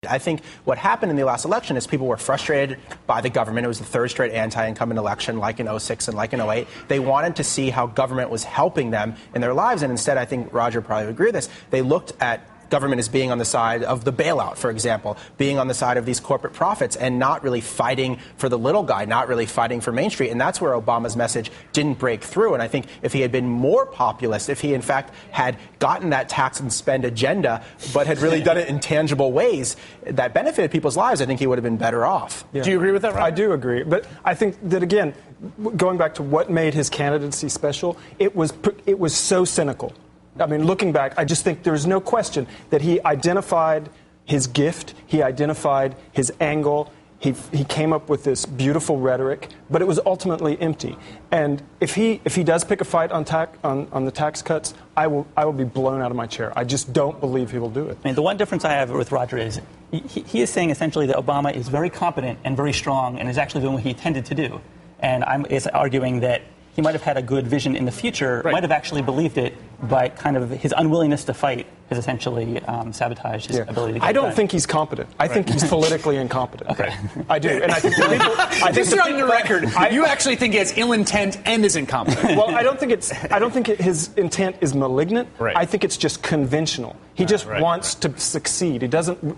I think what happened in the last election is people were frustrated by the government. It was the third straight anti-incumbent election, like in 06 and like in 08. They wanted to see how government was helping them in their lives. And instead, I think Roger probably would agree with this, they looked at government as being on the side of the bailout, for example, being on the side of these corporate profits and not really fighting for the little guy, not really fighting for Main Street. And that's where Obama's message didn't break through. And I think if he had been more populist, if he, in fact, had gotten that tax and spend agenda, but had really done it in tangible ways that benefited people's lives, I think he would have been better off. Yeah. Do you agree with that, Rob? I do agree. But I think that, again, going back to what made his candidacy special, it was so cynical. I mean, looking back, I just think there's no question that he identified his gift, he identified his angle, he came up with this beautiful rhetoric, but it was ultimately empty. And if he does pick a fight on the tax cuts, I will be blown out of my chair. I just don't believe he will do it. I mean, the one difference I have with Roger is he is saying essentially that Obama is very competent and very strong and is actually doing what he intended to do. And I'm arguing that he might have had a good vision in the future, might have actually believed it, but kind of his unwillingness to fight has essentially sabotaged his ability to get I don't done. think he's competent. I think he's politically incompetent. Okay. I do. And I think just on the record, you actually think he has ill intent and is incompetent. Well, I don't think his intent is malignant. Right. I think it's just conventional. He just wants to succeed. He doesn't.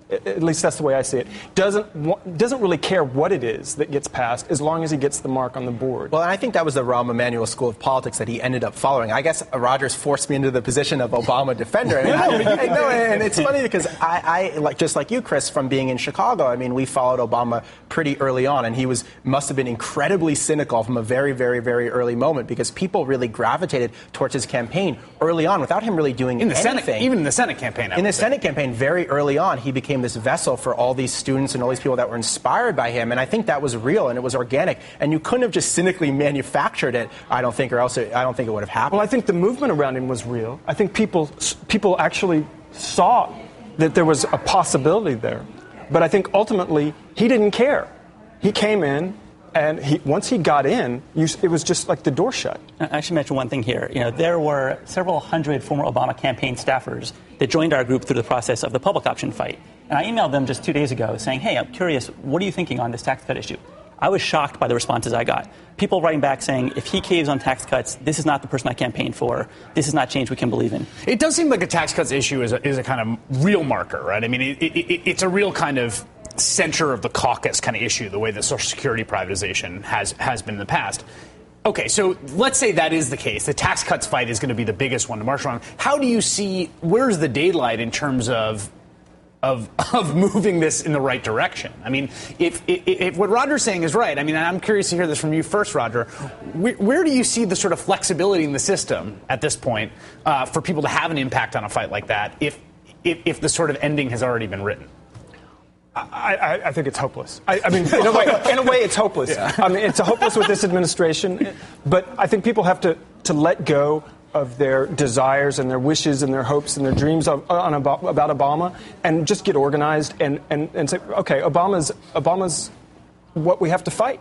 At least that's the way I see it. Doesn't really care what it is that gets passed as long as he gets the mark on the board. Well, and I think that was the Rahm Emanuel School of Politics that he ended up following. I guess Rogers forced me into the position of Obama defender. And it's funny because I like just like you, Chris, from being in Chicago. I mean, we followed Obama pretty early on, and he must have been incredibly cynical from a very, very, very early moment because people really gravitated towards his campaign early on without him really doing anything. Senate, even in the Senate campaign. In the Senate campaign, very early on, he became this vessel for all these students and all these people that were inspired by him. And I think that was real and it was organic. And you couldn't have just cynically manufactured it, I don't think, or else I don't think it would have happened. Well, I think the movement around him was real. I think people actually saw that there was a possibility there. But I think ultimately he didn't care. He came in, and once he got in, it was just like the door shut. I should mention one thing here. There were several hundred former Obama campaign staffers that joined our group through the process of the public option fight. And I emailed them just 2 days ago saying, hey, I'm curious, what are you thinking on this tax cut issue? I was shocked by the responses I got. People writing back saying, if he caves on tax cuts, this is not the person I campaigned for. This is not change we can believe in. It does seem like a tax cuts issue is a kind of real marker, right? I mean, it's a real kind of center of the caucus kind of issue, the way that Social Security privatization has been in the past. Okay, so let's say that is the case. The tax cuts fight is going to be the biggest one to march around. How do you see, where's the daylight in terms of moving this in the right direction? I mean, if what Roger's saying is right, I mean, I'm curious to hear this from you first, Roger. Where do you see the sort of flexibility in the system at this point for people to have an impact on a fight like that if the sort of ending has already been written? I think it's hopeless. I mean, in a way, it's hopeless. Yeah. I mean, it's hopeless with this administration. But I think people have to let go of their desires and their wishes and their hopes and their dreams about Obama and just get organized and say, okay, Obama's what we have to fight.